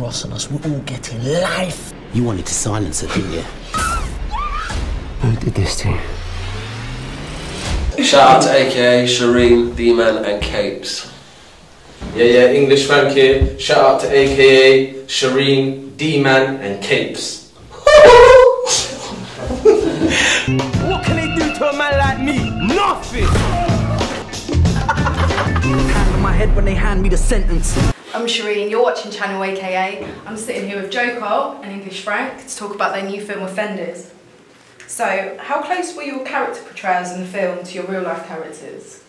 cross on us, we're all getting life. You wanted to silence her, didn't you? Who did this to you? Shout out to AKA, SHIREEN, DMAN and Capes. Yeah, English Frank here. Shout out to AKA, SHIREEN, DMAN and Capes. What can they do to a man like me? Nothing! Hand on my head when they hand me the sentence. I'm SHIREEN, you're watching Channel AKA. I'm sitting here with Joe Cole and English Frank to talk about their new film Offenders. So, how close were your character portrayals in the film to your real life characters?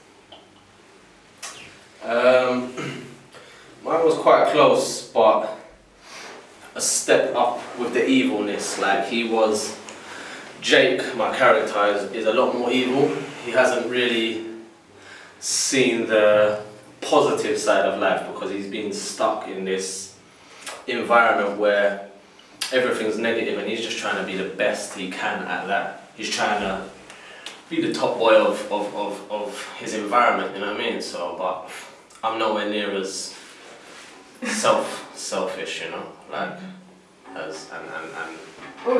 Mine was quite close, but a step up with the evilness. Like, he was... Jake, my character, is a lot more evil. He hasn't really seen the positive side of life because he's been stuck in this environment where everything's negative and he's just trying to be the best he can at that. He's trying to be the top boy of his environment, you know what I mean? So, but I'm nowhere near as selfish, you know, like, as, and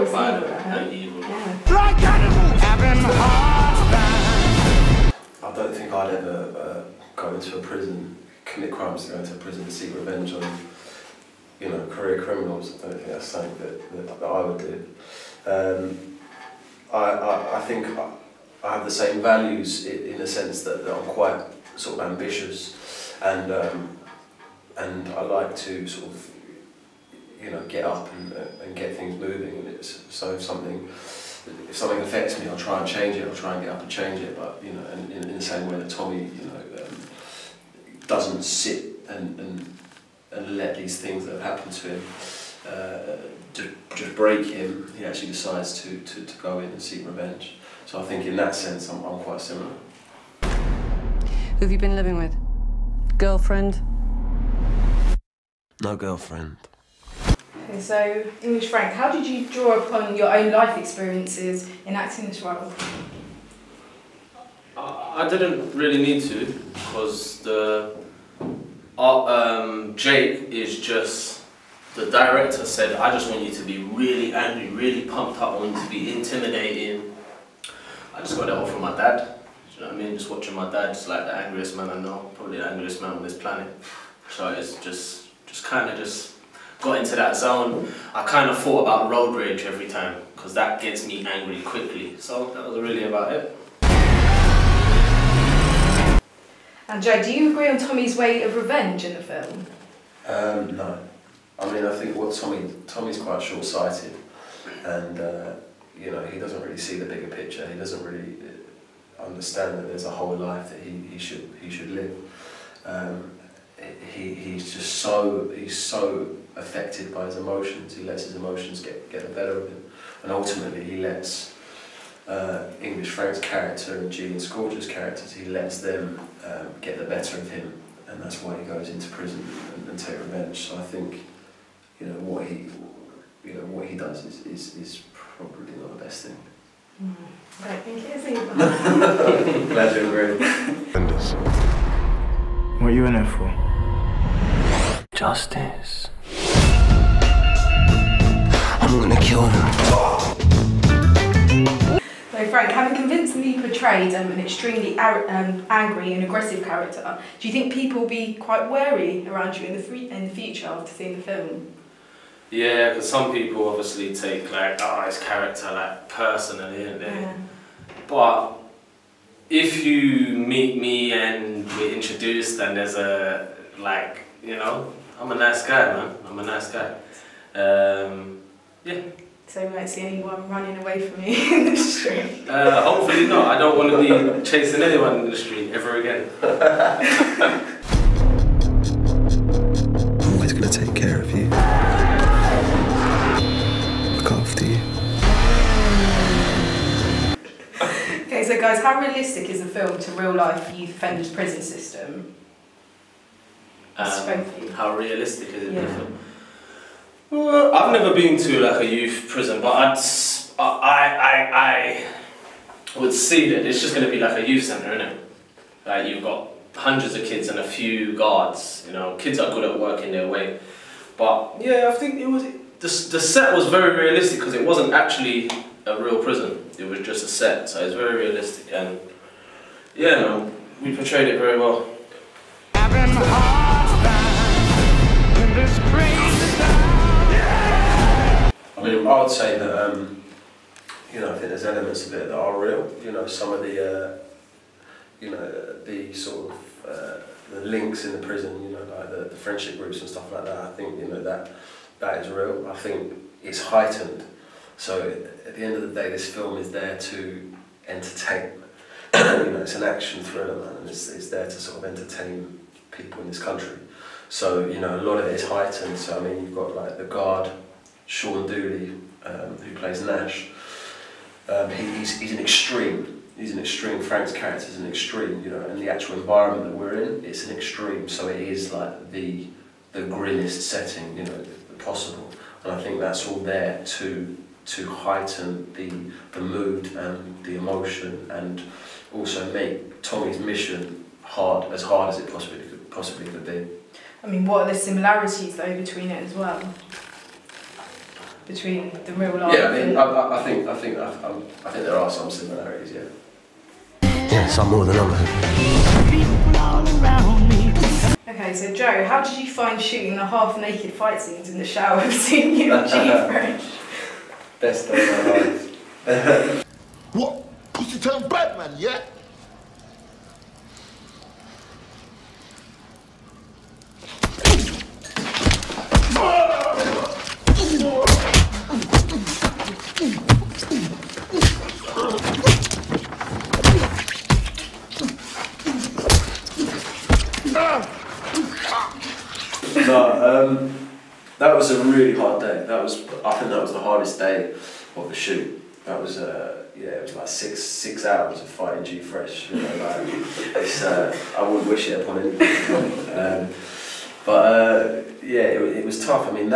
violent and evil. Like animals! I don't think I'd ever go into a prison, commit crimes to go into a prison to seek revenge on, you know, career criminals. I don't think that's something that I would do. I think I have the same values in the sense that I'm quite sort of ambitious, and I like to sort of, you know, get up and get things moving. And so if something affects me, I'll try and change it. I'll try and get up and change it. But you know, in the same way that Tommy, you know, doesn't sit and let these things that have happened to him just break him. He actually decides to go in and seek revenge. So I think in that sense, I'm quite similar. Who have you been living with? Girlfriend? No girlfriend. Okay, so English Frank, how did you draw upon your own life experiences in acting this role? I didn't really need to, because Jake is just, the director said, I just want you to be really angry, really pumped up, I want you to be intimidating. I just got that all from my dad, do you know what I mean? Just watching my dad, just like the angriest man I know, probably the angriest man on this planet. So it's just kind of just got into that zone. I kind of thought about road rage every time, because that gets me angry quickly. So that was really about it. And Joe, do you agree on Tommy's way of revenge in the film? No. I mean, I think what Tommy's quite short-sighted, and you know, he doesn't really see the bigger picture. He doesn't really understand that there's a whole life that he should live. He's just so affected by his emotions. He lets his emotions get the better of him, and ultimately he lets English Frank's character and Gillian Scourger's characters, he lets them get the better of him, and that's why he goes into prison and take revenge. So I think, you know, what he does is probably not the best thing. I don't think it is either. Glad you agree. What are you in there for? Justice. I'm gonna kill him. So Frank, having convincingly portrayed an extremely angry and aggressive character, do you think people will be quite wary around you in the future after seeing the film? Yeah, because some people obviously take like, his character like personally, isn't they? Yeah. But if you meet me and we're introduced and there's a, like, you know, I'm a nice guy, man. I'm a nice guy. Yeah. So we won't see anyone running away from you in the street? Hopefully not. I don't want to be chasing anyone in the street ever again. I'm always going to take care of you. Look after you. Okay, so guys, how realistic is the film to real life youth offenders prison system? How realistic is it? Yeah. I've never been to like a youth prison, but I would see that it's just going to be like a youth centre, isn't it? Like you've got hundreds of kids and a few guards. You know, kids are good at working their way, But yeah, I think it was the set was very realistic because it wasn't actually a real prison. It was just a set, so it's very realistic, and yeah, no, we portrayed it very well. I mean, I would say that you know, I think there's elements of it that are real. You know, some of the you know, the sort of the links in the prison. You know, like the friendship groups and stuff like that. I think, you know, that is real. I think it's heightened. So at the end of the day, this film is there to entertain. You know, it's an action thriller, man, and it's there to sort of entertain people in this country. So, you know, a lot of it is heightened. So I mean, you've got like the guard, Sean Dooley, who plays Nash. He's an extreme. He's an extreme. Frank's character is an extreme, you know, and the actual environment that we're in, it's an extreme. So it is like the grimmest setting, you know, possible. And I think that's all there to heighten the mood and the emotion, and also make Tommy's mission as hard as it possibly could be. I mean, what are the similarities though between it as well? Between the real life. Yeah, I mean, I think there are some similarities. Yeah. Yeah, some more than others. Okay, so Joe, how did you find shooting the half-naked fight scenes in the shower between you and G-Fresh? Best day of my life. What? Pussy turned Batman, yeah? No, that was a really hard day. I think that was the hardest day of the shoot. That was yeah, it was like six hours of fighting G-Fresh. You know, like it's I wouldn't wish it upon anyone. But yeah, it was tough. I mean,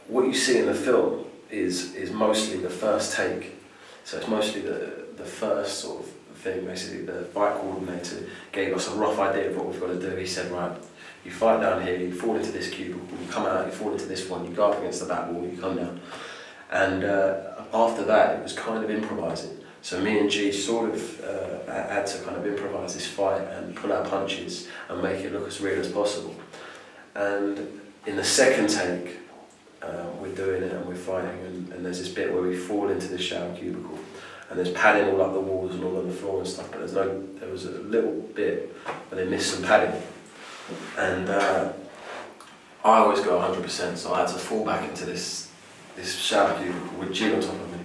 what you see in the film is mostly the first take. So it's mostly the first sort of thing. Basically, the fight coordinator gave us a rough idea of what we've got to do. He said, right, you fight down here, you fall into this cubicle, you come out, you fall into this one, you go up against the back wall, you come down. And after that, it was kind of improvising. So me and G sort of had to kind of improvise this fight and pull our punches and make it look as real as possible. And in the second take, we're doing it and we're fighting, and there's this bit where we fall into this shower cubicle, and there's padding all up the walls and all on the floor and stuff, but there was a little bit where they missed some padding. And I always go 100%, so I had to fall back into this shower cubicle with G on top of me.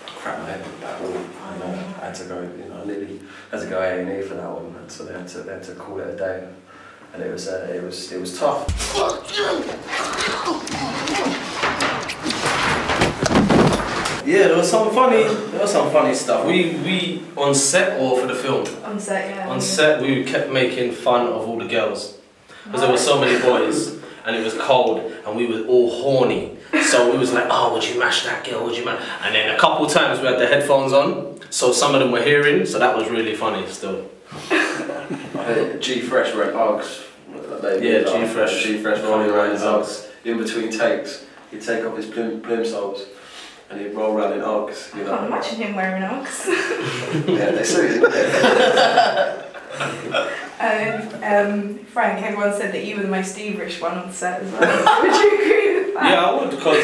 I cracked my head with that wall, and I had to go, you know, I nearly had to go A&E for that one, and so they had to call it a day, and it was tough. Fuck you! Yeah, there was some funny stuff. We on set or for the film? On set, yeah. On set, we kept making fun of all the girls because there were so many boys, and it was cold, and we were all horny. So it was like, oh, would you mash that girl? Would you mash? And then a couple of times we had the headphones on, so some of them were hearing. So that was really funny still. G-Fresh wearing Uggs. Yeah, G-Fresh rolling around his Uggs. In between takes, he'd take off his plume soles and he'd roll around in Uggs. You know? I can't imagine him wearing Uggs. Yeah, they suit Frank, everyone said that you were the most Steve-ish one on set as well. Would you agree with that? Yeah, I would, because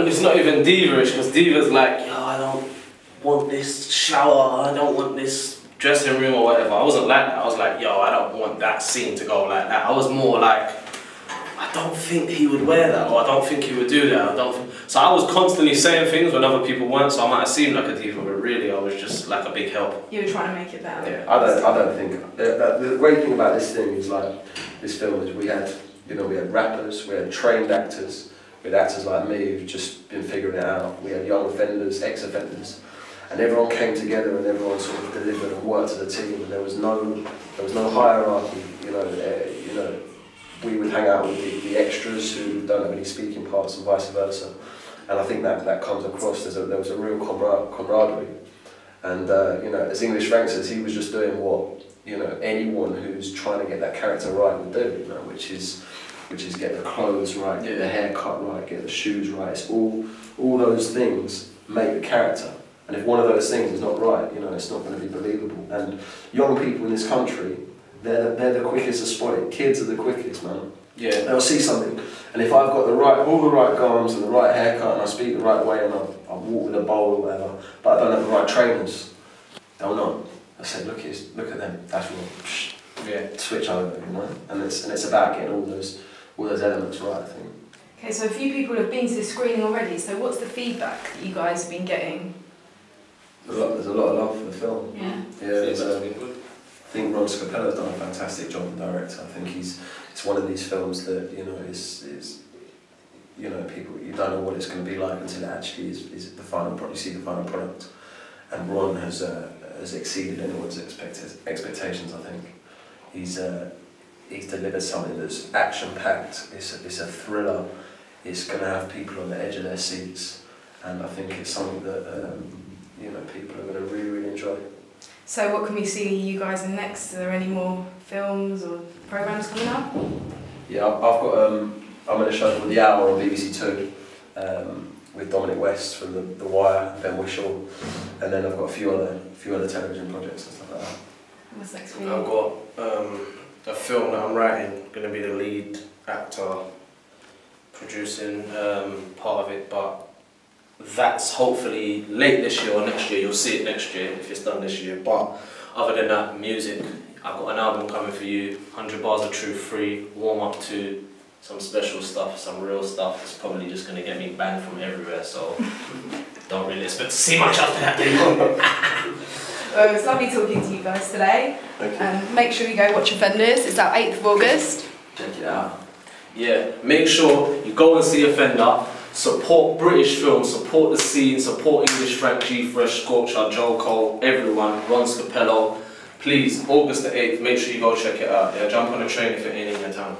it's not even diva-ish, because diva's like, yo, I don't want this shower, I don't want this dressing room or whatever. I wasn't like that. I was like, yo, I don't want that scene to go like that. I was more like, I don't think he would wear that, or I don't think he would do that. So I was constantly saying things when other people weren't, so I might have seemed like a diva, but really I was just like a big help. You were trying to make it better. Yeah, I don't think the great thing about this thing is like this film is we had rappers, we had trained actors, we had actors like me who've just been figuring it out. We had young offenders, ex-offenders, and everyone came together and everyone sort of delivered and worked as a team. And there was no hierarchy. You know, we would hang out with the extras who don't have any speaking parts and vice versa. And I think that comes across. There was a real camaraderie. And you know, as English Frank says, he was just doing what, you know, anyone who's trying to get that character right would do. You know, which is which is get the clothes right, get the haircut right, get the shoes right. It's all those things make the character. And if one of those things is not right, you know, it's not going to be believable. And young people in this country, they're the quickest to spot it. Kids are the quickest, man. Yeah. They'll see something, and if I've got all the right garms and the right haircut, and I speak the right way, and I walk with a bowl or whatever, but I don't have the right trainers, they'll not. I say, look at them. That's wrong. Yeah. Switch over, you know. And it's about getting all those elements right, I think. Okay, so a few people have been to the screening already. So what's the feedback that you guys have been getting? There's a lot of love for the film. Yeah. Yeah. I think Ron Scapello's done a fantastic job as director. I think it's one of these films that, you know, is you know, people, you don't know what it's going to be like until it actually is the final product. You see the final product, and Ron has exceeded anyone's expectations. I think he's delivered something that's action packed. It's a thriller. It's going to have people on the edge of their seats, and I think it's something that you know, people are going to really, really enjoy. So what can we see you guys in next? Are there any more films or programmes coming up? Yeah, I've got I'm in a show called The Hour on BBC Two with Dominic West from The Wire, Ben Whishaw, and then I've got a few other television projects and stuff like that. What's next for you? I've got a film that I'm writing, going to be the lead actor, producing part of it, but that's hopefully late this year or next year. You'll see it next year if it's done this year. But other than that, music. I've got an album coming for you, 100 Bars of Truth Free, warm up to some special stuff, some real stuff. It's probably just going to get me banned from everywhere, so don't really expect to see much after that. Well, it was lovely talking to you guys today. Thank you. Make sure you go watch Offenders. It's out 8th of August. Check it out. Yeah, make sure you go and see Offender. Support British films, support the scene, support English Frank, G Fresh, Scorcher, Joe Cole, everyone, Ron Scapello. Please, August the 8th, make sure you go check it out. Yeah, jump on a train if it ain't in your town.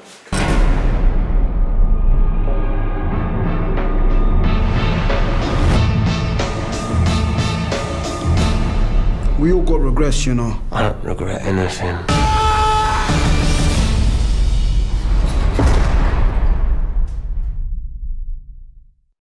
We all got regrets, you know. I don't regret anything.